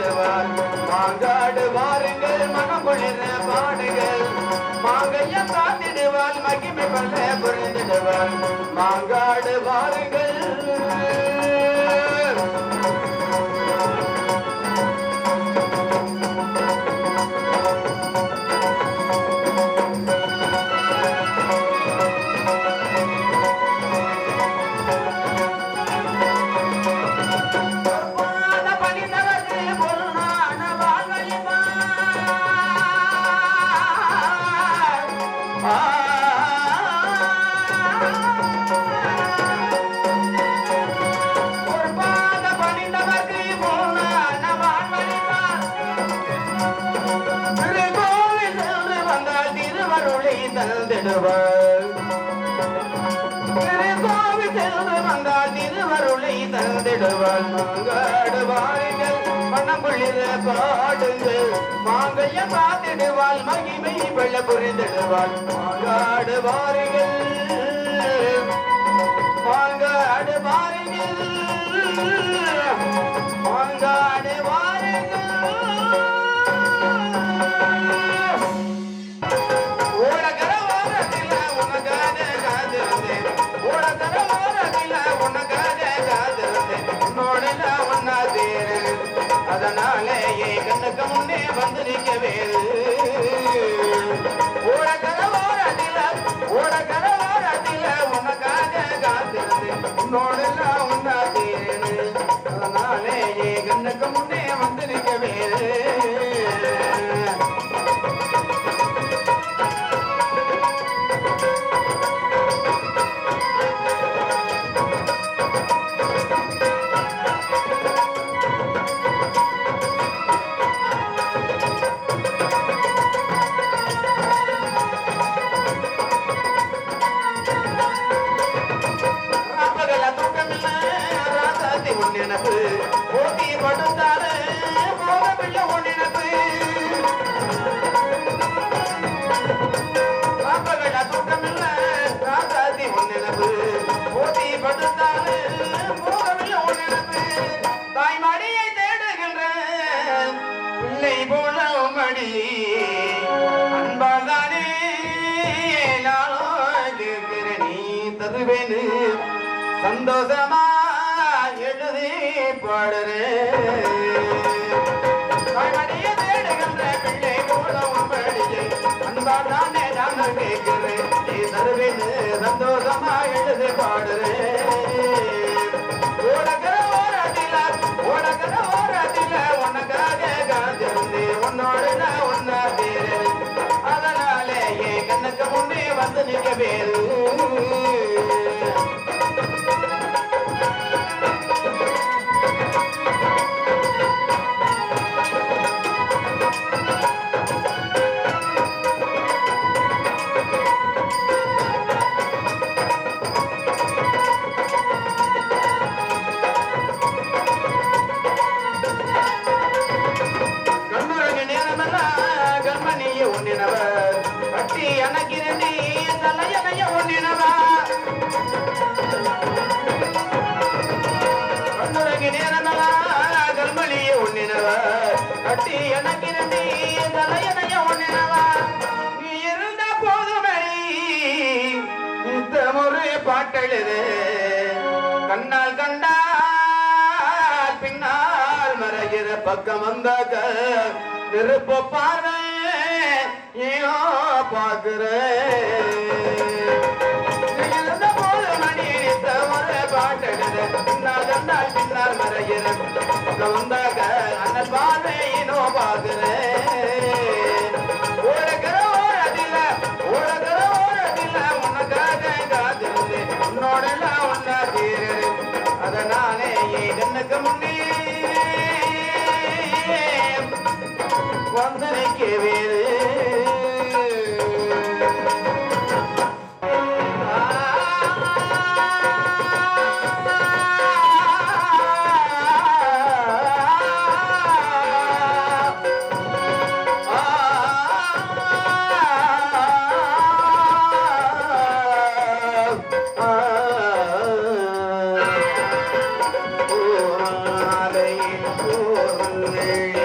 தந்திடுவார் மாங்காடு வாருங்கள் மனம் குளிர பாடுகள் மாங்கையம் தாத்திடுவாள் மகிமை பல்ல புரிந்திடுவாள் மாங்காடு வாருங்கள் வந்தால் திருவருளை தந்திடுவாள் மாங்காடு வாருங்கள் மனம் குளிர பாடுங்கள் மாங்கைய பார்த்திடுவாள் மகிமை வெள்ள புரிந்திடுவாள் மாங்காடு வாருங்கள் மாங்காடு வாருங்கள் மாங்காடு வாருங்கள் அதனாலேயே கண்ணுக்கு முன்னே வந்து நிற்க வேறு ஓடக்கரவாரத்தில உனக்காக காத்திருந்து உன்னோடெல்லாம் உண்டாதேரு அதனாலேயே கண்ணுக்கு முன்னே வந்து நிற்க வேறு நினப்பு போட்டி படுத்தாரு போகவில்லை உன் நினப்பு பாப்பகள தூக்கமில்ல ராசாதி உன் நினப்பு போட்டி படுத்தாரு போகவில்லை உன் நினப்பு தாய்மடியை தேடுகின்ற பிள்ளை போல மடி அன்பால் தானே நானும் கேட்கிற நீ தருவேன்னு சந்தோஷமா எழுதி பாடுறேன் தேடுகின்ற பிள்ளை போலவும் படியை அன்பால் தானே நான் கேட்கிறேன் நீ தருவேன்னு சந்தோஷமா எழுதி பாடுறேன் ஓடக்கிற ஓரத்தில உனக்காக காத்திருந்து உன்னோட நான் ஒன்னா பேரு அதனாலே என் கண்ணுக்கு முன்னே வந்து நிற்க பேரு கட்டி எனக்கிரண்டி தலையனைய ஒன்னினவா கண்ணுறங்கி நேரமலா கல்மலிய ஒன்னினவா கட்டி எனக்கிரண்டி தலையனைய ஒன்னினவா நீ இருந்த போதுமணி இந்த முறை பாட்டெழுது கண்ணால் கண்டால் பின்னால் மறைகிற பக்கம் வந்தாக்க விருப்ப பார்வை ஏனோ பாக்குறேன் போது மணி ஒரு பாட்டெழுது பின்னால் கண்டால் பின்னால் மறைகிற பக்கம் வந்தாக்க அந்த பார்வையினோ பாக்குறேன் ஓடக்கிற ஓரத்தில உனக்காக காத்திருந்து உன்னோடெல்லாம் ஒன்னா தீரு அதனாலே கண்ணுக்கு முன்னே வந்தனைக்கு வேறு Hey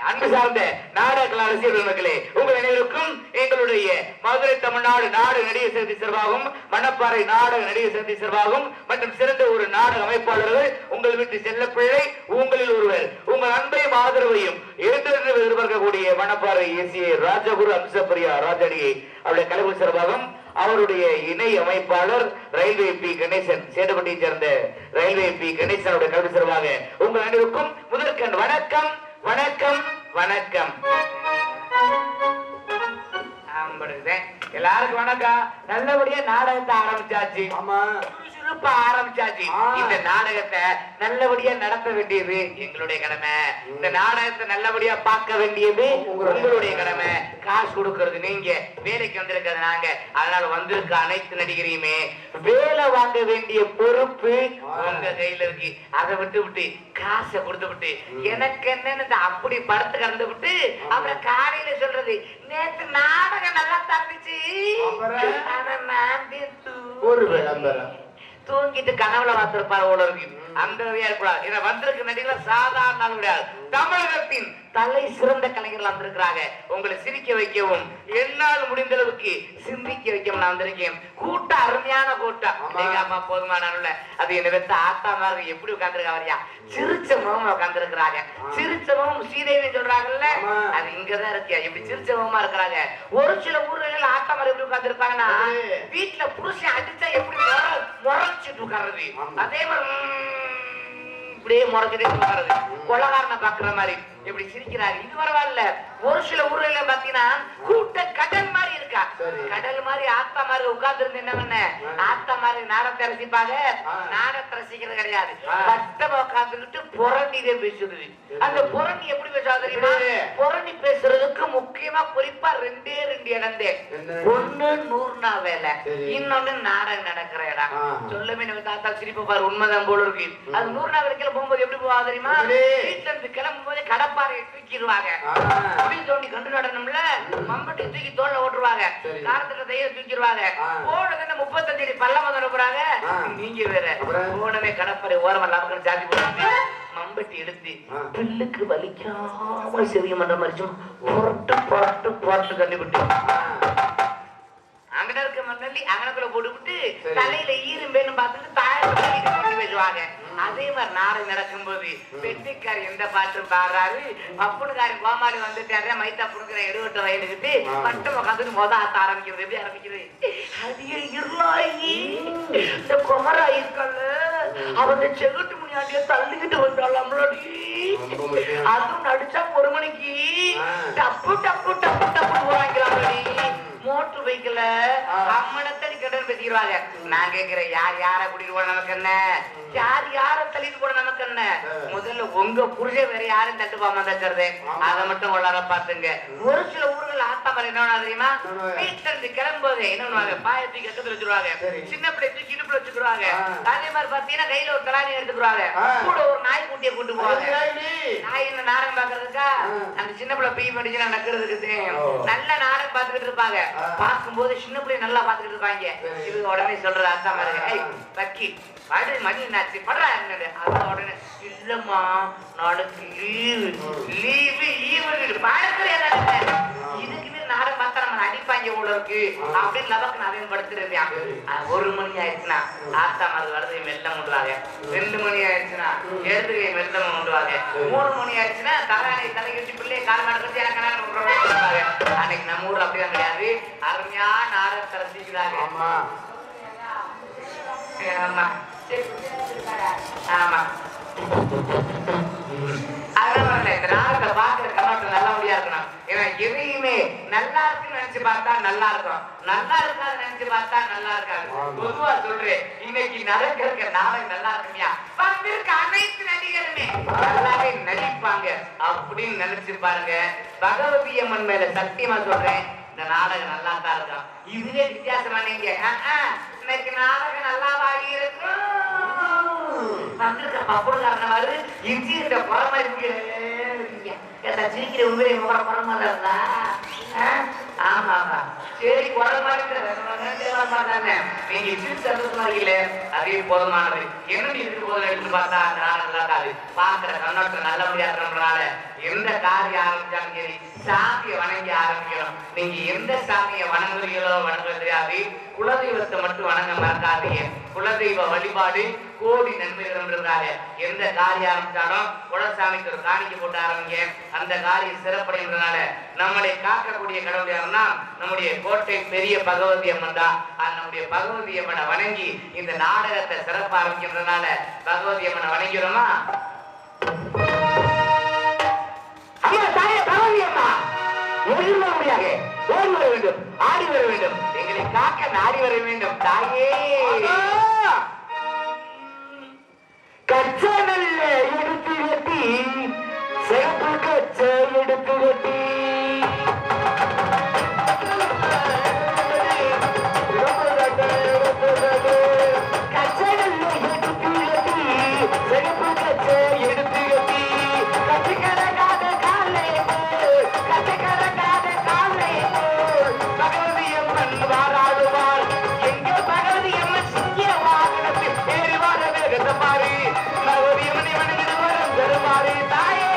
அன்பு சார்ந்த நாடக ரசிகர்களே, உங்கள் அனைவருக்கும் எங்களுடைய மதுரை தமிழ்நாடு நாடக நடிகர் சங்கத்தி சார்பாகவும் மணப்பாறை நாடக நடிகர் சங்கத்தி சார்பாகவும் மற்றும் சிறந்த ஒரு நாடக அமைப்பாளர்கள் உங்கள் வீட்டு செல்ல பிள்ளை உங்களில் ஒருவர் உங்கள் அன்பையும் ஆதரவையும் எதிர்பார்க்கக்கூடிய மணப்பாறை ஏசிய ராஜகுரு அம்சப்பிரியா ராஜடியை அவருடைய கலைஞர் சார்பாகவும் அவருடைய இணை அமைப்பாளர் ரயில்வே பி கணேசன் சேதுபட்டியை சேர்ந்த ரயில்வே பி கணேசனுடைய கல்வி சார்பாக உங்கள் அனைவருக்கும் முதற்கண் வணக்கம் வணக்கம் வணக்கம். எல்லாருக்கும் வணக்கம். நல்லபடியா நாடகத்தை ஆரம்பிச்சாச்சு. ஆமா, சுறுசுறுப்பா ஆரம்பிச்சாச்சு. இந்த நாடகத்தை நல்லபடியா நடத்த வேண்டியது எங்களுடைய கடமை. இந்த நாடகத்தை நல்லபடியா பார்க்க வேண்டியது உங்களுடைய கடமை. காசு கொடுக்கறது நீங்க, வேலைக்கு வந்திருக்கிறது நாங்க. அதனால வந்திருக்க அனைத்து நடிகரையுமே வேலை வாங்க வேண்டிய பொறுப்பு உங்க கையில இருக்கு. அதை விட்டு விட்டு காசை கொடுத்து விட்டு எனக்கு என்னன்னு அப்படி படுத்து கறந்து விட்டு அப்புறம் காலையில சொல்றது நேற்று நாடகம் நல்லா தந்துச்சு, தூங்கிட்டு கனவுல பார்த்திருப்பாரு போல இருக்கு. அந்த இருக்கக்கூடாது. இதை வந்திருக்க நடிகர் சாதாரண நாள் கிடையாது. தமிழகத்தின் தலை சிறந்த கலைஞர்கள் வந்திருக்கிறாங்க. உங்களை சிரிக்க வைக்கவும் என்னால் முடிந்த அளவுக்கு சிந்திக்க வைக்கவும் நான் வந்திருக்கேன். கூட்டம் அருமையான கூட்டம். நீங்க அம்மா போதுமான அது என்ன வெத்த ஆத்தாமா இருக்கு. எப்படி உட்காந்துருக்காரியா? சிரிச்ச முகமா உட்காந்துருக்கிறாங்க. சிரிச்ச முகம் சீதைன்னு சொல்றாங்கல்ல, அது இங்கதான் இருக்கியா. எப்படி சிரிச்ச முகமா இருக்கிறாங்க. ஒரு சில ஊர்களில் ஆத்தாமா எப்படி உட்காந்துருப்பாங்கன்னா வீட்டுல புருஷன் அடிச்சா எப்படி முறைச்சிட்டு உட்கார்றது, அதே மாதிரி இப்படியே முறைச்சிட்டே உட்கார்றது, கொலகாரனை பாக்குற மாதிரி எப்படி சிரிக்கிறாங்க. இது பரவாயில்ல. ஒரு சில ஊர்ல பாத்தீங்கன்னா கூட்ட கடல் மாதிரி இருக்கா. கடல் மாதிரி ஆத்தா மாதிரி உட்கார்ந்து இருந்து என்ன பண்ண, ஆத்தா மாதிரி நாடகத்தை ரசிப்பாங்க. நாடகத்தை ரசிக்கிறது கிடையாது. கஷ்டமா உட்கார்ந்துக்கிட்டு புரண்டிதே பேசுறது. அந்த புரண்டி எப்படி பேசாது தெரியுமா? புரண்டி பேசுறதுக்கு முக்கியமா குறிப்பா ரெண்டே இடந்தே. ஒண்ணு 100 வேலை, இன்னொன்னு நாடகம் நடக்கிற இடம். சொல்லமே நம்ம தாத்தா சிரிப்பு பாரு, உண்மைதான் போல இருக்கு. அது 100 வேலைக்கு போகும்போது எப்படி போவா தெரியுமா? வீட்டுல இருந்து கிளம்பும் போது கடப்பாறையை தூக்கிடுவாங்க. தோண்டி கண்டு நடனம்ல மம்பட்டி தூக்கி தோல்ல போட்டுருவாங்க. காலத்துல தைய தூக்கிடுவாங்க. போனதுன்னு 35 அடி பள்ளம் வந்து போறாங்க. நீங்க வேற போனமே கடப்பரை ஓரமா நமக்கு ஜாதி போட்டு மம்பட்டி எடுத்து பில்லுக்கு வலிக்காம செவியம் பண்ற மாதிரி புரட்டு புரட்டு புரட்டு கண்டுபிட்டு அங்கன இருக்க மண்ணி அங்கனக்குள்ள போட்டுவிட்டு தலையில ஈரும்பேன்னு பார்த்துட்டு தாயத்தை கொண்டு பேசுவாங்க. அதே மாதிரி நாடகம் நடக்கும்போது வெட்டிக்காரி எந்த பாட்டு பாடுறாரு, பப்புனுக்காரன் கோமாளி வந்துட்டாரு, மைத்தா புடுக்கிற 70 வயதுக்கிட்டு மட்டும் உட்காந்து ஆத்த ஆரம்பிக்கிறது. எப்படி ஆரம்பிக்கிறது? அதிக இருளாயி இந்த குமரா இருக்கல்ல அவங்க செகுட்டு முன்னாடியே தள்ளிக்கிட்டு வந்தாள் நம்மளோட. அதுவும் நடிச்சா 1 மணிக்கு டப்பு டப்பு டப்பு டப்பு போறாங்களாடி. மோட்டர் வைக்கல அம்மனத்தடி கடன் பேசிடுவாங்க. நான் கேட்கிறேன், யார் யார கூட்டிட்டு போன நமக்கு என்ன, யார் யார தள்ளிட்டு போன நமக்கு என்ன? முதல்ல உங்க புருஷ வேற யாரும் தட்டு போகாம தச்சுறது, அதை மட்டும் உள்ளார பாத்துங்க. ஒரு சில ஊர்கள் ஆத்தாமரை என்ன தெரியுமா, வீட்டுல இருந்து கிளம்பும்போது என்ன பண்ணுவாங்க, பாயத்தி கட்டத்துல வச்சிருவாங்க, சின்ன பிள்ளை தூக்கி இடுப்புல வச்சுக்குவாங்க. அதே மாதிரி பாத்தீங்கன்னா கையில ஒரு தலானி எடுத்துக்குவாங்க, கூட ஒரு நாய் குட்டியை கூட்டு போவாங்க. நாய் என்ன நாடகம் பாக்குறதுக்கா, அந்த சின்ன பிள்ளை பீ படிச்சு நக்கிறதுக்கு நல்ல நாடகம் பாத்துக்கிட்டு இருப்பாங்க. பார்க்கும்போது சின்ன பிள்ளை நல்லா பாத்துக்கிட்டு இருப்பாங்க. இது உடனே சொல்றது அதான் பாருங்க, வக்கி படு மணி என்னாச்சு படுறா என்ன, அது உடனே இல்லம்மா நாளைக்கு லீவு லீவு லீவு படத்துல இதுக்குமே நாடகம் பார்த்தா நம்ம அடிப்பாங்க போல இருக்கு அப்படின்னு நமக்கு நவீன படுத்துருந்தேன். 1 மணி ஆயிடுச்சுன்னா ஆத்தா மது வலதை மெல்லம் கொண்டுவாங்க, 2 மணி ஆயிடுச்சுன்னா இடதுகை மெல்லம் கொண்டுவாங்க, 3 மணி ஆயிடுச்சுன்னா தலையானை தலை கட்டி பிள்ளைய கால் நடக்கிறது எனக்கு அன்னைக்கு நம்ம ஊர்ல அப்படிதான் கிடையாது. அருமையா நாடகத்தை ரசிக்கிறாங்க. ஆமா ஆமா ஆமா அதனால இந்த நாடகத்தை பாக்குற கண்ணோட்டம் நல்லபடியா இருக்கணும். ஏன்னா எதையுமே நல்லா இருக்குன்னு நினைச்சு பார்த்தா நல்லா இருக்கும், நல்லா இருக்காது நினைச்சு பார்த்தா நல்லா இருக்காது. பொதுவா சொல்றேன், இன்னைக்கு நடக்கிற நாடகம் நல்லா இருக்குமியா, வந்திருக்க அனைத்து நடிகருமே நல்லாவே நடிப்பாங்க அப்படின்னு நினைச்சு பாருங்க. பகவதி அம்மன் மேல சத்தியமா சொல்றேன், இந்த நாடகம் நல்லா தான் இருக்கும். இதுவே வித்தியாசமா நீங்க இன்னைக்கு நாடகம் நல்லா வாங்கி இருக்கும் வந்திருக்க பப்புடுக்காரன மாதிரி இஞ்சிட்ட குறமா இருக்கீங்க, சிரிக்கிற உண்மையை முறை குறமா இருந்தா ஆமா ஆமா சரி குறமா இருக்கிற நீங்க சிரிச்சா இல்ல அதே போதுமானது. என்னடி இருக்கு போதும் எடுத்து பார்த்தா அந்த நாடகம் நல்லாது பாக்குற கண்ணோட்டம் நல்லபடியா இருக்கிறதுனால எந்த காரியம் ஆரம்பிச்சாலும் சரி சாமியை வணங்கி ஆரம்பிக்கணும். நீங்க எந்த சாமியை வணங்குறீங்களோ வணங்குறது தெரியாது, குலதெய்வத்தை மட்டும் வணங்க மறக்காதீங்க. குலதெய்வ வழிபாடு கோடி நன்மைகள். எந்த காரியம் ஆரம்பிச்சாலும் குலசாமிக்கு ஒரு காணிக்கை போட்டு ஆரம்பிங்க, அந்த காரியம் சிறப்படைகிறதுனால நம்மளை காக்கக்கூடிய கடவுள் யாருன்னா நம்முடைய கோட்டை பெரிய பகவதி அம்மன் தான். நம்முடைய பகவதி அம்மனை வணங்கி இந்த நாடகத்தை சிறப்ப ஆரம்பிக்கிறதுனால பகவதி அம்மனை வணங்கிறோமா. முடியாது ஓடி வர வேண்டும், ஆடி வர வேண்டும், எங்களை காக்க நாடி வர வேண்டும். தாயே கச்ச நல்ல எடுத்து வெட்டி சிறப்பு கச்ச எடுத்து வெட்டி தாயே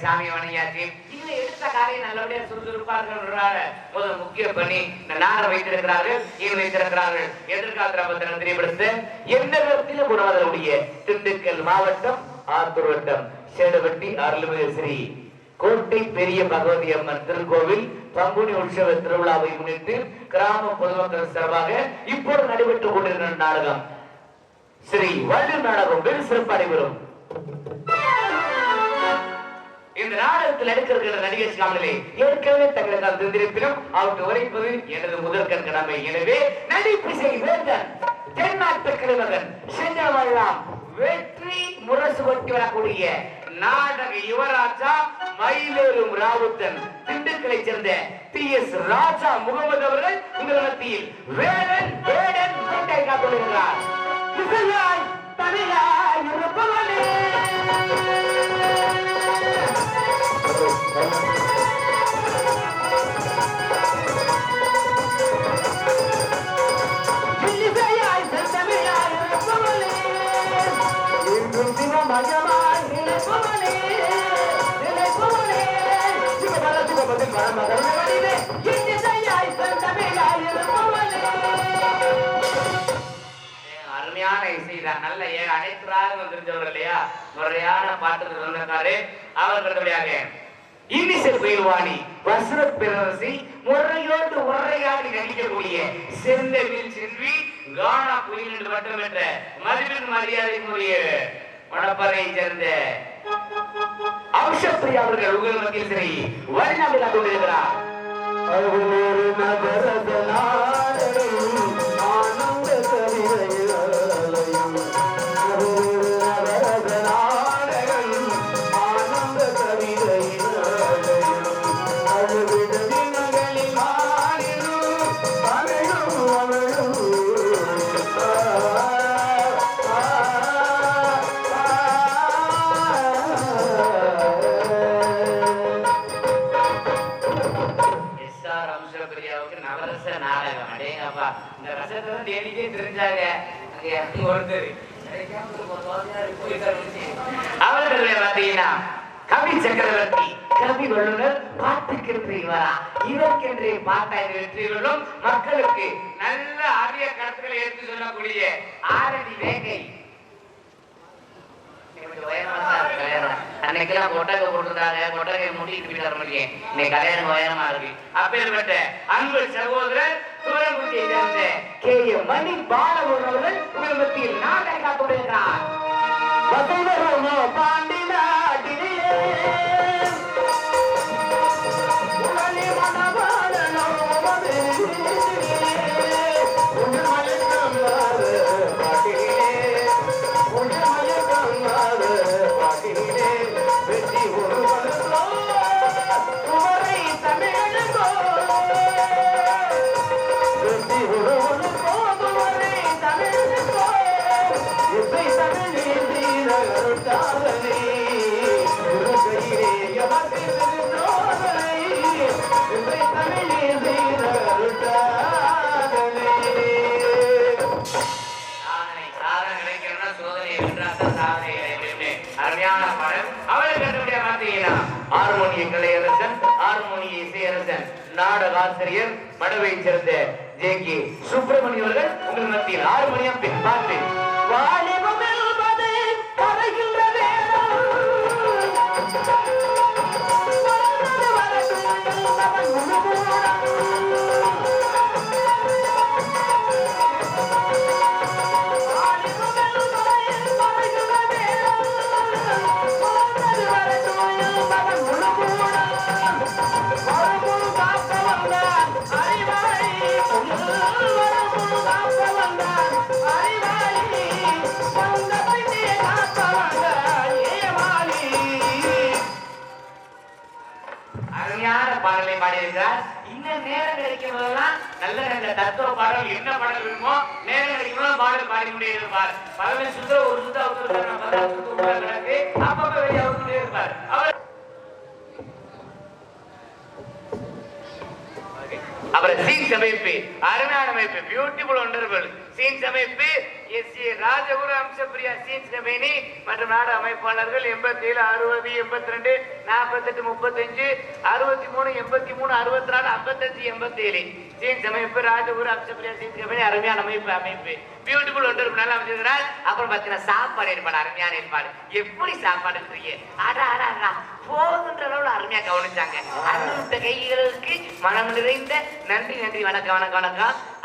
சாமியை வணங்கியாச்சு. இவங்க எடுத்த காரியம் நல்லபடியா சுறுசுறுப்பார்கள். முதல் முக்கிய பணி இந்த நாரை வைத்திருக்கிறார்கள், ஈன் வைத்திருக்கிறார்கள். எதிர்காலத்தில் தெரியப்படுத்த எந்த விதத்திலும் உறவாதலுடைய திண்டுக்கல் மாவட்டம் ஆத்தூர் வட்டம் சேடவட்டி அருள்மிகு ஸ்ரீ கோட்டை பெரிய பகவதி அம்மன் திருக்கோவில் பங்குனி உற்சவ திருவிழாவை முன்னிட்டு கிராம பொதுமக்கள் சார்பாக இப்போது நடைபெற்றுக் கொண்டிருக்கிற நாடகம் ஸ்ரீ வள்ளி நாடகம் வெகு சிறப்பு நடைபெறும். இந்த நாடகத்தில் நடிக்கிற நடிகர் சாமலே ஏற்கனவே தங்களுக்காக தெரிந்திருப்பினும் அவருக்கு உரைப்பது எனது முதற்கண் கடமை. எனவே நடிப்பு செய்வேந்தன் தென்னாட்டு கிழவன் செஞ்சவெல்லாம் வெற்றி முரசு கொட்டி வரக்கூடிய நாடக யுவராஜா மயிலேறும் ராவுத்தன் திண்டுக்கலை சேர்ந்த PS ராஜா முகமது அவர்கள் உங்கள் மத்தியில் வேடன் வேடன் வேட்டை காத்துள்ளார். இசையாய் தனியாய் இருப்பவனே இசையாய் தனியாய் இருப்பவனே இன்றும் சிவமயமாய் நினைப்பவனே நினைப்பவனே சிவபல சிவபதி மரமகனே இசையாய் தனியாய் இருப்பவனே. அருமையான இசைதான். நல்ல அனைத்து ராகம் தெரிஞ்சவர் இல்லையா, முறையான பாட்டு சொன்னாரு. அவர்களுடையாக இன்னிசை பயில்வாணி வசரத் பேரரசி முறையோடு உரையாடி நடிக்கக்கூடிய செந்தவில் செல்வி கானா குயில் என்று பட்டம் பெற்ற மதிப்பின் மரியாதைக்குரிய மணப்பறையை சேர்ந்த அம்சப்பிரியா அவர்கள் உங்கள் மத்தியில் சரி வழிநாட்டில் கொண்டிருக்கிறார். கவி சக்கரவர்த்தி கவி வல்லுநர் பாட்டுக்கென்று இவரா இதற்கென்றே பாட்டாய் வெற்றிகளும் மக்களுக்கு நல்ல அரிய கருத்துக்களை எடுத்து சொல்லக்கூடிய ஆரணி வேகை. அன்னைக்கெல்லாம் கொட்டகை போட்டுருந்தாங்க, கொட்டகை மூடிட்டு போயிட்டு முடியும். இன்னைக்கு கல்யாணம் உயரமா இருக்கு. அப்பேற்பட்ட அன்பு சகோதரர் தூரங்குடியை சேர்ந்த KM மணி பாலவன் அவர்கள் உங்கள் மத்தியில் நாட்டை காத்துள்ளார். பாண்டி நாட்டிலே ஹார்மோனிய கலையரசன் ஹார்மோனிய இசையரசன் நாடகாசிரியர் மடவை சேர்ந்த JK சுப்பிரமணியம் அவர்கள் உங்கள் மத்தியில் ஹார்மோனியம் பின் பாட்டு பாடலை பாடியிருக்கிறார். இன்னும் நேரம் கிடைக்கும் போதெல்லாம் நல்ல நல்ல தத்துவ பாடல் என்ன பாடல் வேணுமோ நேரம் கிடைக்கும் பாடல் பாடிக்கொண்டே இருப்பார். பகவே சுத்த ஒரு சுத்த கிடக்கு அப்பப்ப வெளியே அவுத்துட்டே இருப்பார். அப்புறம் சீன்ஸ் அமைப்பு அருமையான அமைப்பு பியூட்டிஃபுல் ஒண்டர்ஃபுல் சீன்ஸ் அமைப்பு S A Rajaguru Amsapriya scenes company மற்றும் நாடு அமைப்பாளர்கள் 87 60 82 48 35 63 83 64 55 87 சீன்ஸ் அமைப்பு ராஜகுரு அம்சப்பிரியா சீன்ஸ் கம்பெனி அருமையான அமைப்பு பியூட்டிஃபுல் ஒன்று நல்லா அமைச்சிருக்கிறார். அப்புறம் பார்த்தீங்கன்னா சாப்பாடு ஏற்பாடு அருமையான ஏற்பாடு. எப்படி சாப்பாடு போதுன்ற அளவுல அருமையா கவனிச்சாங்க. அண்ணன் கைகளுக்கு மனம் நிறைந்த நன்றி வணக்கம்.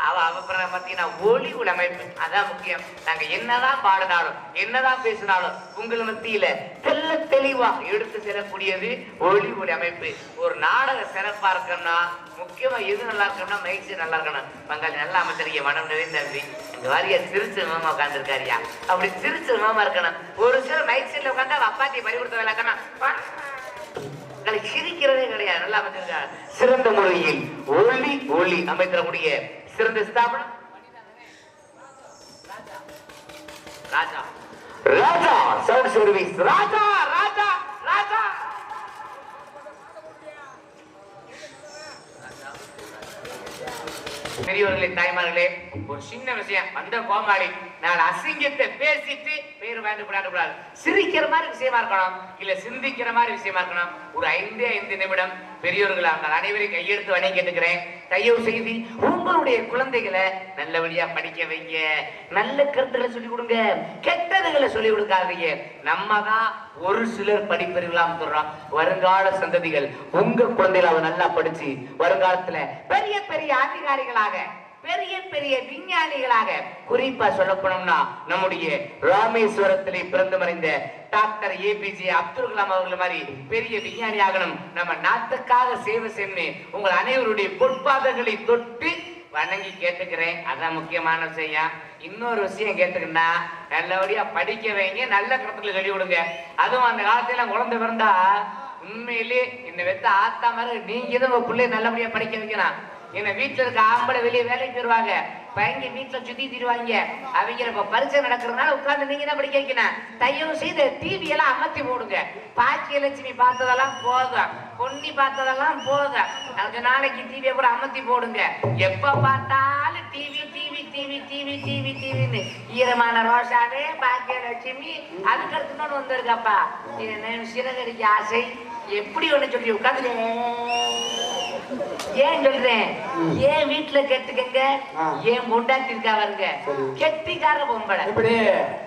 அப்புறம் பார்த்தீங்கன்னா ஒளி அமைப்பு அதான் முக்கியம். நாங்க என்னதான் பாடினாலும் என்னதான் பேசினாலும் உங்கள் மத்தியில தெளிவா எடுத்து செல்லக்கூடியது ஒளி அமைப்பு. ஒரு நாடக சிறப்பா இருக்கணும்னா முக்கியமா எது நல்லா இருக்கணும்னா மைக் நல்லா இருக்கணும். பங்காளி நல்லா அமைச்சிருக்கீங்க, மனம் நிறைந்த நன்றி. இந்த வாரியா சிரிச்சு மாமா உட்காந்துருக்காரியா, அப்படி சிரிச்சு மாமா இருக்கணும். ஒரு சில மைக் செட்ல உட்காந்து அப்பாத்தியை பறி கொடுத்த வேலை இருக்கணும். சிரிக்கிறதே கிடையாது. நல்லா அமைச்சிருக்காங்க. சிறந்த முறையில் ஒளி அமைத்தரக்கூடிய சிறந்த ஸ்தாபனம் ராஜா சவுண்ட் சர்வீஸ். ராஜா பெரியவர்களே தாய்மார்களே, ஒரு சின்ன விஷயம். வந்த கோமாளி நான் அசிங்கத்தை பேசிட்டு பேர் வேண்டுபடாது. சிரிக்கிற மாதிரி விஷயமா இருக்கணும், இல்ல சிந்திக்கிற மாதிரி விஷயமா இருக்கணும். ஒரு 5 நிமிடம் பெரியவர்கள் அவங்க அனைவரையும் கையெடுத்து வணங்கி கேட்டுக்கிறேன். தயவு செய்து உங்களுடைய குழந்தைகளை நல்லபடியா படிக்க வைங்க. நல்ல கருத்துக்களை சொல்லிக் கொடுங்க, கெட்டதுகளை சொல்லிக் கொடுக்காதீங்க. நம்ம தான் ஒரு சிலர் படிப்பறிவுலாம் சொல்றோம். வருங்கால சந்ததிகள் உங்க குழந்தைகளை நல்லா படிச்சு வருங்காலத்துல பெரிய அதிகாரிகளாக பெரிய விஞ்ஞானிகளாக, குறிப்பா சொல்ல போனோம்னா நம்முடைய ராமேஸ்வரத்திலே பிறந்து மறைந்த டாக்டர் APJ அப்துல் கலாம் அவர்கள் மாதிரி பெரிய விஞ்ஞானி ஆகணும். நம்ம நாட்டுக்காக சேவை செய்யணும். உங்கள் அனைவருடைய பொற்பாதங்களை தொட்டு வணங்கி கேட்டுக்கிறேன். அதான் முக்கியமான விஷயம். இன்னொரு விஷயம் கேட்டுக்கிட்டா நல்லபடியா படிக்க வைங்க, நல்ல கருத்துல சொல்லி விடுங்க. அதுவும் அந்த காலத்துல குழந்தை பிறந்தா உண்மையிலே இந்த வெத்த ஆத்தா மாதிரி நீங்க தான் உங்க பிள்ளைய நல்லபடியா படிக்க வைக்கணும். என்ன வீட்டுல இருக்க ஆம்பளை வெளியே வேலைக்கு போயிருவாங்க, பையங்க வீட்டுல சுத்தி தீருவாங்க. அவங்க இப்ப பரிசை நடக்கிறதுனால உட்கார்ந்து நீங்க தான் படிக்க வைக்கணும். தயவு செய்து டிவி எல்லாம் அமர்த்தி போடுங்க. பாக்கியலட்சுமி பார்த்ததெல்லாம் போதும், பொன்னி பார்த்ததெல்லாம் போதும். அந்த நாளைக்கு டிவியை கூட அமர்த்தி போடுங்க. எப்ப பார்த்தாலும் டிவின்னு ஈரமான ரோஷாவே பாக்கியலட்சுமி. அதுக்கடுத்து இன்னொன்னு வந்திருக்கப்பா சிறகடிக்கு ஆசை. எப்படி ஒண்ணு சொல்லி உட்காந்து ஏன் சொல்றேன், ஏன் வீட்டுல கேட்டுக்கங்க. ஏன் முண்டாட்டி இருக்கா வருங்க, கெட்டிக்கார பொம்பளை.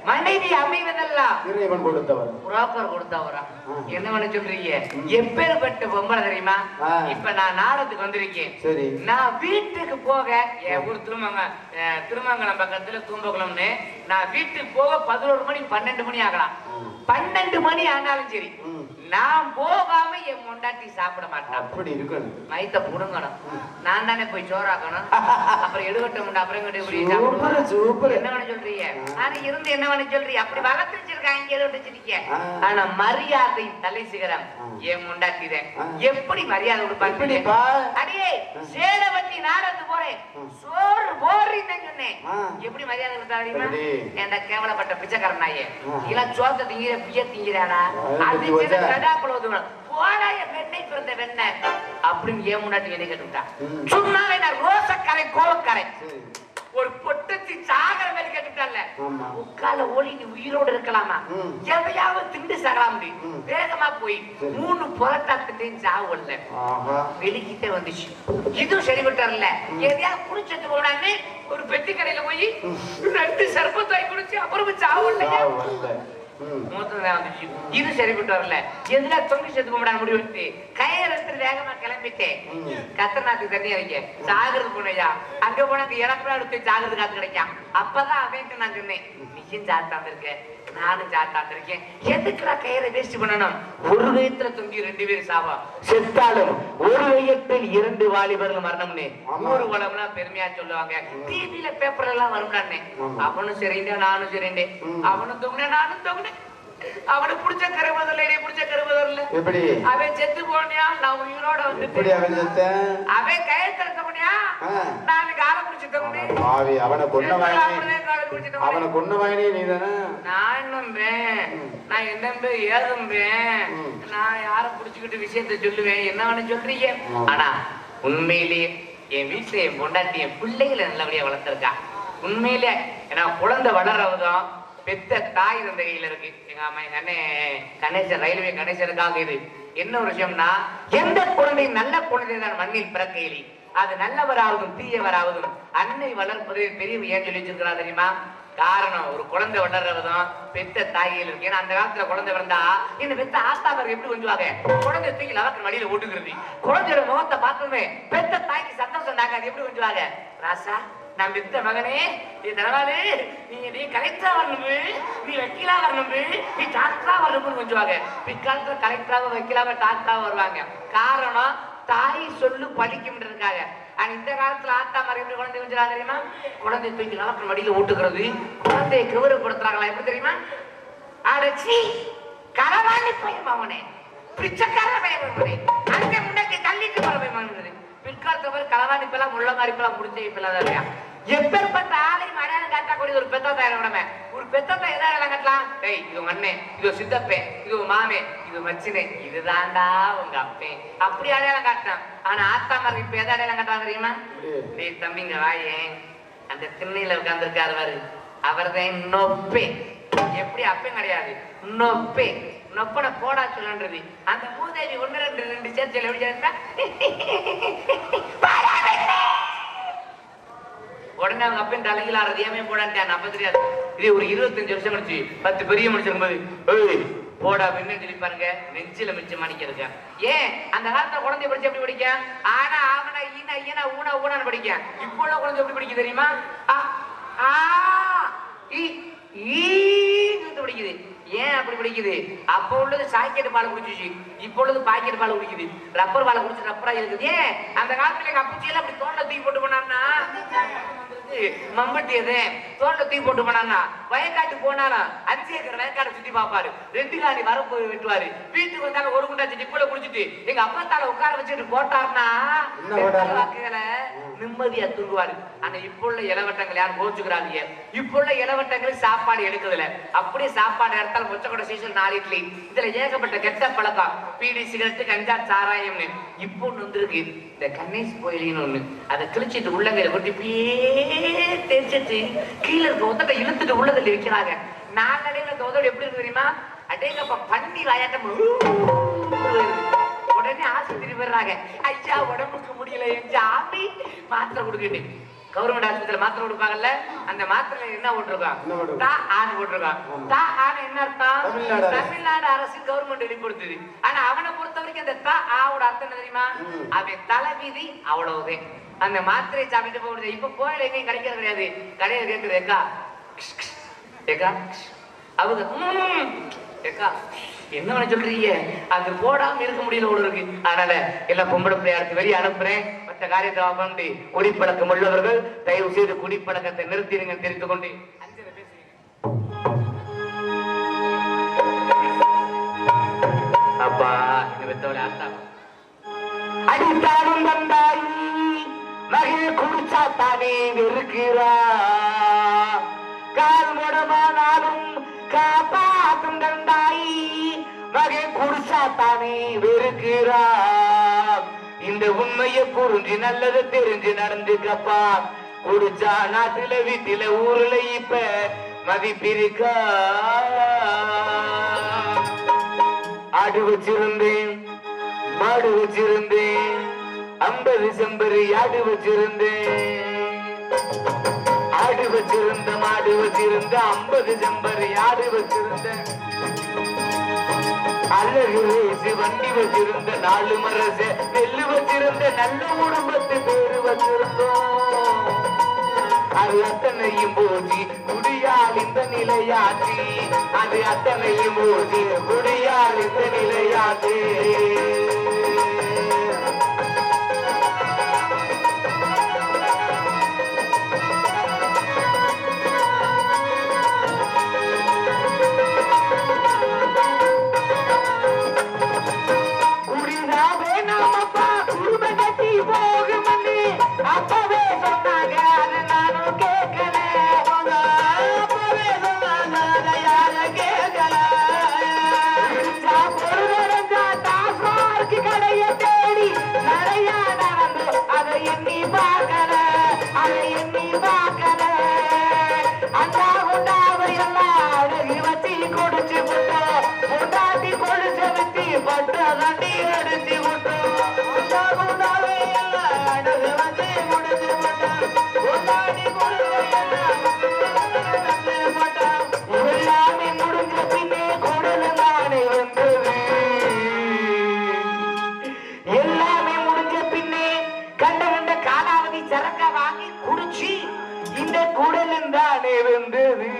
மனைவி அமைவதெல்லாம் இறைவன் கொடுத்தவர், புரோக்கர் கொடுத்தவரா. என்ன பண்ண சொல்றீங்க? எப்பேற்பட்ட பொம்பளை தெரியுமா? இப்ப நான் நாடத்துக்கு வந்திருக்கேன். நான் வீட்டுக்கு போக என் ஊர் திருமங்கலம் பக்கத்துல தூம்பகுளம்னு, நான் வீட்டுக்கு போக 11 மணி 12 மணி ஆகலாம். 12 மணி ஆனாலும் சரி நான் போகாம என் முண்டாட்டி சாப்பிட மாட்டேன். அப்படி இருக்கணும். மைத்த புடுங்கணும், நான் தானே போய் சோறாக்கணும். அப்புறம் எடுகட்ட முண்டா அப்புறம் என்ன பண்ண சொல்றீங்க? ஆனா இருந்து என்ன பண்ண சொல்றீங்க? அப்படி வளர்த்து வச்சிருக்காங்க. ஆனா மரியாதை தலை சிகரம் என் முண்டாட்டிதான். எப்படி மரியாதை கொடுப்பாங்க? அடியே சேலவட்டி நாடத்து போறேன், சோறு போறீன்னு சொன்னேன். எப்படி மரியாதை கொடுத்தா தெரியுமா? என் கேவலப்பட்ட பிச்சைக்காரன் நாயே, இதெல்லாம் சோத்த திங்கிற பிய திங்கிறாடா, அது அப்படின்னு ஏன் முன்னாடி என்ன கேட்டுட்டா? சொன்னாலே நான் ரோசக்கரை கோவக்கரை ஒரு பொட்டத்தி சாகர மாதிரி கேட்டுட்டால. உட்கால ஓடி நீ உயிரோடு இருக்கலாமா? எவையாவது திண்டு சாகலாம். வேகமா போய் 3 புரட்டாத்தையும் சாவல்ல வெளிக்கிட்டே வந்துச்சு. இதுவும் சரிபட்டார்ல. எதையாவது குடிச்சது போனான்னு ஒரு பெட்டி கடையில போய் 2 சர்பத்தாய் குடிச்சு அப்புறம் சாவல்லையா? இது சரிபட்டு வரல. எதுல தொங்கி சேர்த்து கும்பிட முடிவு கயிறு வேகமா கிளம்பிட்டேன். கத்திரநாத்துக்கு தண்ணியா வைக்க சாகிறது போனையா. அங்க போனா எனக்கு எடுத்து சாகிறது காத்து கிடைக்கும். அப்பதான் அவன்ட்டு நான் சொன்னேன், நீயும் சாத்தாந்து இருக்க, நானும் சாத்தாந்து இருக்கேன். எதுக்குடா கயிறை வேஸ்ட் பண்ணணும்? ஒரு வயத்துல தொங்கி 2 பேரும் சாவா, செத்தாலும் ஒரு வயத்தில் 2 வாலிபர்கள் மரணம்னு ஊரு உலகம்னா பெருமையா சொல்லுவாங்க. டிவில பேப்பர்ல எல்லாம் வரும்டானே. அவனும் சரிண்டே நானும் சரிண்டே. அவனும் தொகுனே நானும் தொகுனே. அவனுக்கு பிடிச்ச கருவதில்லை, பிடிச்ச கருவதில்லை. எப்படி அவன் செத்து போனியா? நான் உயிரோட வந்து அவன் கயத்துல போனியா? நான் காலை பிடிச்சிட்டோம். அவனை கொன்ன வாயினே நீதானே. நான் என்னம்பேன், நான் என்னம்பேன் ஏதும்பேன், நான் யாரை பிடிச்சுக்கிட்டு விஷயத்த சொல்லுவேன். என்ன வேணும் சொல்றீங்க? ஆனா உண்மையிலேயே என் வீட்டுல என் பொண்டாட்டி என் பிள்ளைகளை நல்லபடியா வளர்த்திருக்கா. உண்மையிலே ஏன்னா குழந்தை வளர்றதும் பெத்த தாய் தந்த கையில இருக்கு. எங்க அம்மா எங்க அண்ணன் கணேசன் ரயில்வே கணேசனுக்காக இது என்ன ஒரு விஷயம்னா, எந்த குழந்தை நல்ல குழந்தை தான் மண்ணில் பிறக்கையிலே அது நல்லவராவதும் தீயவராவதும் அன்னை வளர்ப்பது பெரிய ஏன் சொல்லி வச்சிருக்கிறா தெரியுமா? காரணம் ஒரு குழந்தை வளர்றதும் பெத்த தாய்கள் இருக்கு. ஏன்னா அந்த காலத்துல குழந்தை வந்தா இந்த பெத்த ஆஸ்தாவர் எப்படி கொஞ்சுவாங்க, குழந்தை தூக்கி லவக்கு வழியில ஓட்டுக்கிறது. குழந்தையோட முகத்தை பார்த்தோமே பெத்த தாய்க்கு சத்தம் சொன்னாங்க, அது எப்படி கொஞ்சுவாங்க, ராசா நான் பெத்த மகனே இதனாலே நீ கலெக்டரா வரணும், நீ வக்கீலா வரணும், நீ டாக்டரா வரணும்னு கொஞ்சுவாங்க. பிற்காலத்துல கலெக்டராக வக்கீலாக டாக்டராக வருவாங்க. காரணம் தாய் சொல்லு பழிக்கும்ன்றதுக்காக. ஆனா இந்த காலத்துல ஆத்தா மாதிரி எப்படி குழந்தை கொஞ்சம் தெரியுமா? குழந்தை தூக்கி லாபம் வடியில ஓட்டுக்கிறது, குழந்தையை கௌரவப்படுத்துறாங்களா எப்படி தெரியுமா? அடைச்சி களவாணி பையன் அவனே, பிச்சைக்கார பையன் அங்கே முன்னாடி தள்ளிட்டு போற பையன். பிற்காலத்துல களவாணி பெல்லாம் முள்ள மாதிரி பெல்லாம் முடிஞ்ச இப்பெல்லாம் இல்லையா? எப்பேற்பட்ட ஆளையும் அடையாளம் காட்டக்கூடிய ஒரு பெத்த தாய் உடமை. ஒரு பெத்த தாய் எதாவது எல்லாம் கட்டலாம், ஏய் இது உங்க அண்ணே, இது சித்தப்பே, இது மாமே, இது மச்சினே, இதுதான்டா உங்க அப்பே, அப்படி அடையாளம் காட்டான். ஆனா ஆத்தா மாதிரி இப்ப எதை அடையாளம் காட்டுறாங்க தெரியுமா? டேய் தம்பிங்க வாயே, அந்த திண்ணையில உட்கார்ந்துருக்காரு பாரு, அவர் தான் நொப்பே. எப்படி அப்பேம் கிடையாது, நொப்பே. நொப்பனை போடா சொல்லன்றது. அந்த மூதேவி 1 2 சேர்த்து எப்படி சேர்த்தா உடனே அவங்க அப்பன் தலையில் ஆறது ஏமே போடான்ட்டான். அப்ப தெரியாது. இதே ஒரு 25 வருஷம் கழிச்சு 10 பெரிய மனுஷன் போது போடா அப்படின்னு சொல்லி பாருங்க, நெஞ்சில மிச்சம் மாணிக்க. ஏன் அந்த காலத்துல குழந்தை படிச்சு எப்படி படிக்க? ஆனா ஆவனா ஈனா ஈனா ஊனா ஊனான்னு படிக்க. இப்போ உள்ள குழந்தை எப்படி படிக்க தெரியுமா? படிக்குது. ஏன் அப்படி படிக்குது? அப்ப உள்ளது சாக்கெட் பால் குடிச்சிச்சு, இப்ப உள்ளது பாக்கெட் பால் குடிக்குது. ரப்பர் பால் குடிச்சு ரப்பரா இருக்குது. ஏன் அந்த காலத்துல எங்க அப்பச்சியெல்லாம் அப்படி தோண்ட தூக்கி போட்டு போனான்னா, மம்பட்டி எது தோண்ட தூக்கி போட்டு போனான்னா, வயக்காட்டு போனாலும் 5 ஏக்கர் வயக்காட்டை சுத்தி பாப்பாரு, 2 காலி வரப்பு வெட்டுவாரு. வீட்டுக்கு வந்தாலும் 1 குண்டாச்சு டிப்புல குடிச்சிட்டு எங்க அப்பா தால உட்கார வச்சுட்டு போட்டாருன்னா வாக்குகளை நிம்மதியா தூங்குவாரு. ஆனா இப்ப உள்ள இளவட்டங்கள் யாரும் கோச்சுக்கிறாங்க. இப்ப உள்ள இளவட்டங்களுக்கு சாப்பாடு எடுக்கிறதுல அப்படியே சாப்பாடு இடத்தால மொச்சக்கொடை சீசல் 4 இட்லி, இதுல ஏகப்பட்ட கெட்ட பழக்கம், பீடி சிகரெட்டு கஞ்சா சாராயம்னு. இப்போ ஒண்ணு வந்துருக்கு, இந்த கணேஷ் கோயிலின்னு ஒண்ணு, அதை கிழிச்சிட்டு உள்ளங்கையில கொட்டி தேய்ச்சிட்டு கீழே இருக்க உதட்டை இழுத்துட்டு உள்ளதில் வைக்கிறாங்க. நாளடைவில் இந்த உதடு எப்படி இருக்கு தெரியுமா? அடேங்கப்பா பண்ணி வாயாட்டம். உடனே ஆஸ்பத்திரி போயிடுறாங்க, ஐயா உடம்புக்கு முடியல எங்க ஆமி மாத்திரை கொடுக்கிட்டு. கவர்மெண்ட் ஆஸ்பத்திரியில மாத்திரை கொடுப்பாங்கல்ல, அந்த மாத்திரை என்ன போட்டிருக்கான்? தா ஆணு போட்டிருக்கான். தா ஆணு என்ன அர்த்தம்? தமிழ்நாடு அரசு கவர்மெண்ட் வெளிப்படுத்துது. ஆனா அவனை பொறுத்த வரைக்கும் அந்த தா ஆவோட அர்த்தம் என்ன தெரியுமா? அவன் தலைவிதி அவ்வளவுதான். அந்த மாத்திரை சாப்பிட்டு போறது. இப்ப கோயில் எங்கேயும் கிடைக்கிறது கிடையாது. கடையில கேட்குது, ஏக்கா ஏக்கா அவங்க ஏக்கா என்ன சொல்றீங்க? அது போடாம இருக்க முடியல ஒரு இருக்கு. அதனால எல்லாம் பொம்பளை பிள்ளையாருக்கு வெளியே அனுப்புறேன். மற்ற காரியத்தை வந்து குடிப்பழக்கம் உள்ளவர்கள் தயவு செய்து குடிப்பழக்கத்தை நிறுத்திடுங்க தெரிந்து கொண்டு அப்பா இந்த வெத்தவளை அத்தா அடித்தாலும் தந்தாய் மகிழ குடிச்சா தானே இருக்கிறா, கால் முடமானாலும் காப்பாற்றும் தந்தாய் மகை குடிச்சா தானே வெறுக்கிறா. இந்த உண்மையை புரிஞ்சு நல்லது தெரிஞ்சு நடந்துக்கப்பா. குடிச்சா நாட்டுல வீட்டுல ஊர்ல இப்ப மதிப்பிருக்கா. ஆடு வச்சிருந்தேன் மாடு வச்சிருந்தேன் 50 செம்பரி ஆடு வச்சிருந்தேன். ஆடு வச்சிருந்த மாடு வச்சிருந்த 50 செம்பரி ஆடு வச்சிருந்த. அழகு ரேசு வண்டி வச்சிருந்த 4 மரச நெல்லு வச்சிருந்த. நல்ல குடும்பத்து பேரு வச்சிருந்தோம். அது அத்தனையும் போச்சு குடியால் இந்த நிலையாச்சு. அது அத்தனையும் போச்சு குடியால் இந்த நிலையாச்சு. அப்பவே சொன்னாங்க, அது நானும் கேட்கல. அப்பவே சொன்னாங்க, அதை யாரும் கேட்கல. பொருள் டாஸ்மார்க் கட்டி அடிச்சு விட்டோம் அடகு வந்து முடிஞ்சு விட்டான் கொண்டாடி எல்லாமே முடிஞ்ச பின்னே கூடல் தானே வந்தது எல்லாமே முடிஞ்ச பின்னே கண்ட கண்ட காலாவதி சரக்க வாங்கி குடிச்சு இந்த கூடலும் தானே வந்தது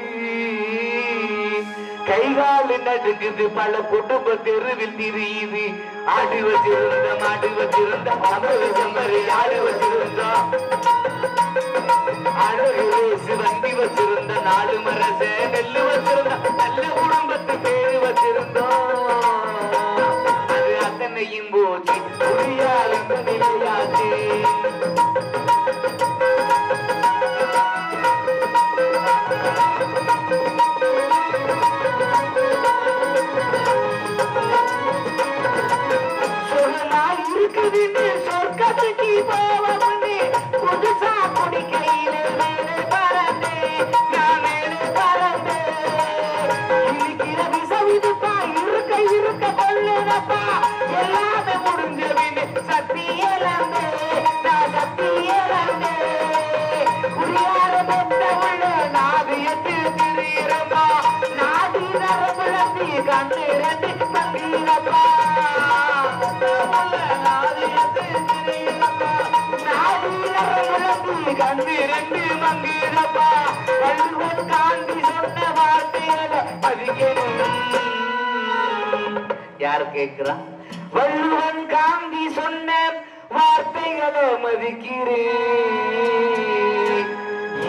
கைகால் நடுக்குது பல குடும்ப தெருவில் திரியுது ஆடு வச்சிருந்த மாடு வச்சிருந்த அமரசமரி ஆடு வச்சிருந்தோம் அழகு வண்டி வச்சிருந்த நாலு மரச நெல்லு வச்சிருந்த நல்ல குடும்பத்து பேரு வச்சிருந்தோம் அது அத்தனையும் போச்சு புரியாத நிலையாச்சு சொர்க்கத்துக்கு போவமுன்னே புதுசா குடிக்கையிலே மேலே பறந்தே நான் மேலே பறந்தே இருக்கிற விசவிதுப்பா இருக்க கொள்ளுதப்பா எல்லாமே முடிஞ்சவின்னு சக்தி இழந்தே நான் சக்தி இழந்தே குடியார பெத்த உள்ள நாடு எட்டு திரியறப்பா நாடி நரம்புலத்தி கண்டு ரெண்டு பங்கீரப்பா கண்டு ரெண்டு மங்கீரப்பா வள்ளுவன் காந்தி சொன்ன வார்த்தைகளை மதிக்கணும் யார் கேட்கிறா வள்ளுவன் காந்தி சொன்ன வார்த்தைகளை மதிக்கிறேன்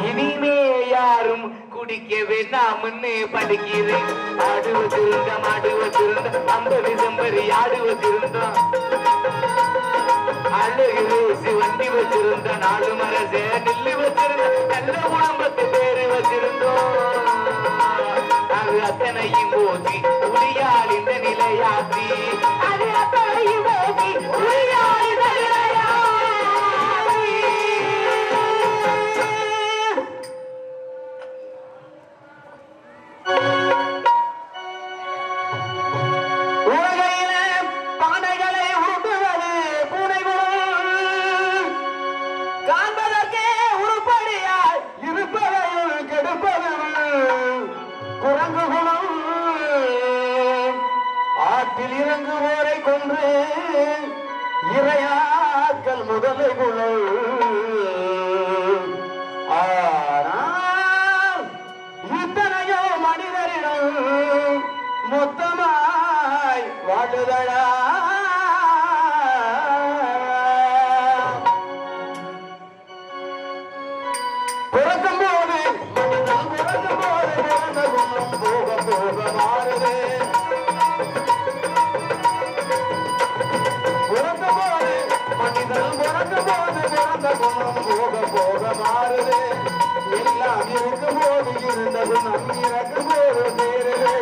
இனிமே யாரும் குடிக்க வேண்டாம்னு படிக்கிறேன் ஆடு வச்சிருந்த மாடு வச்சிருந்த 50 செம்பரி ஆடு வச்சிருந்தோம் அழகு ரோசி வண்டி வச்சிருந்த நாலு மரசே நெல்லு வச்சிருந்த நல்ல குடும்பத்து பேரு வச்சிருந்தோம் அது அத்தனையும் போச்சு உரியால் இந்த நிலையாத்தி அது அத்தனையும் போச்சு உரியால் இந்த நிலையாத்தி இறங்குவோரை கொன்று இறையாக்கல் முதலை குழல் ஆனால் இத்தனையோ மனிதரிடம் மொத்தமாய் வாழுதடா பிறக்கும் போது பிறந்த குணம் போக போக மாறுது போக போக மாறுது எல்லாம் இருக்கும் போது இருந்த குணம் இறக்கும் போது சேருது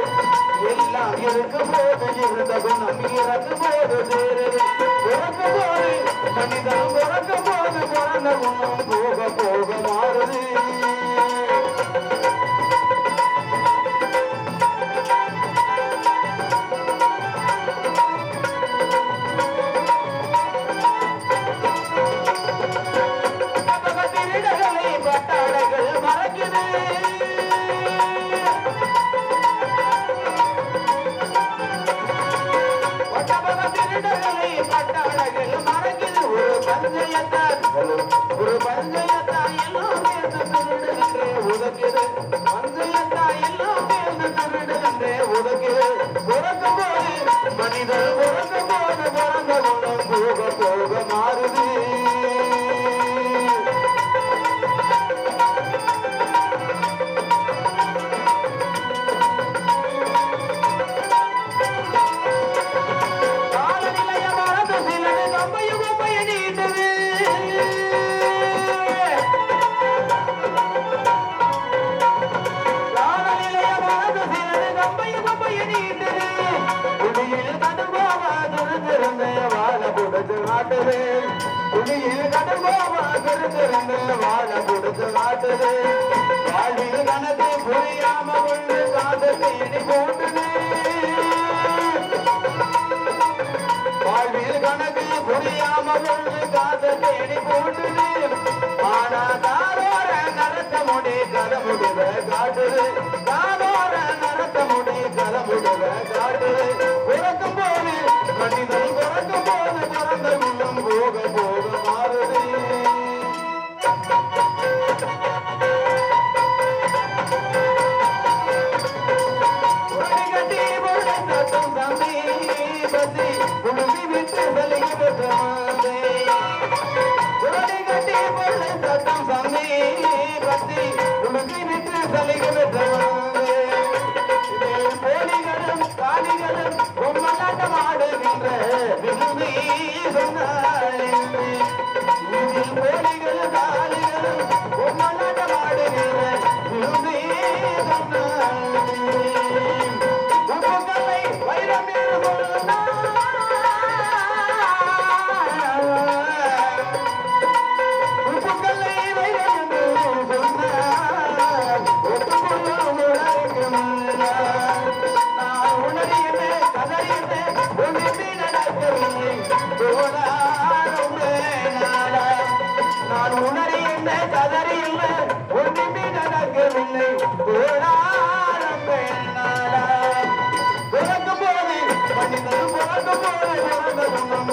எல்லாம் இருக்கும் போது இருந்த குணம் இறக்கும் போது சேருது பிறக்கும் போது மனிதன் பிறக்கும் போது பிறந்த குணம் போக போக மாறுது ஒரு பஞ்சயத்தா எல்லாம் உதக்குது பஞ்சயத்தா எல்லாம் உதக்குது பிறக்கும் போது மனிதர் பிறக்கும் போது பிறந்த குணம் போக போக மாறுது புலியில் கடல்போமா பெருந்திருந்த வாழ கொடுத்து காட்டுது வாழ்வில் கணத்தை புரியாம கொண்டு காதத்தை இனி போட்டுது பொழுது காத தேடி போட்டுது ஆனாதாரோர நடத்த முடி கதமுடிவ காட்டுது தாரோர நடத்த முடி கதமுடிவ காட்டுது பிறக்கும் போது மனிதன் பிறக்கும் போது பிறந்த முன்னும் போக போக மாறுது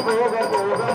போக போக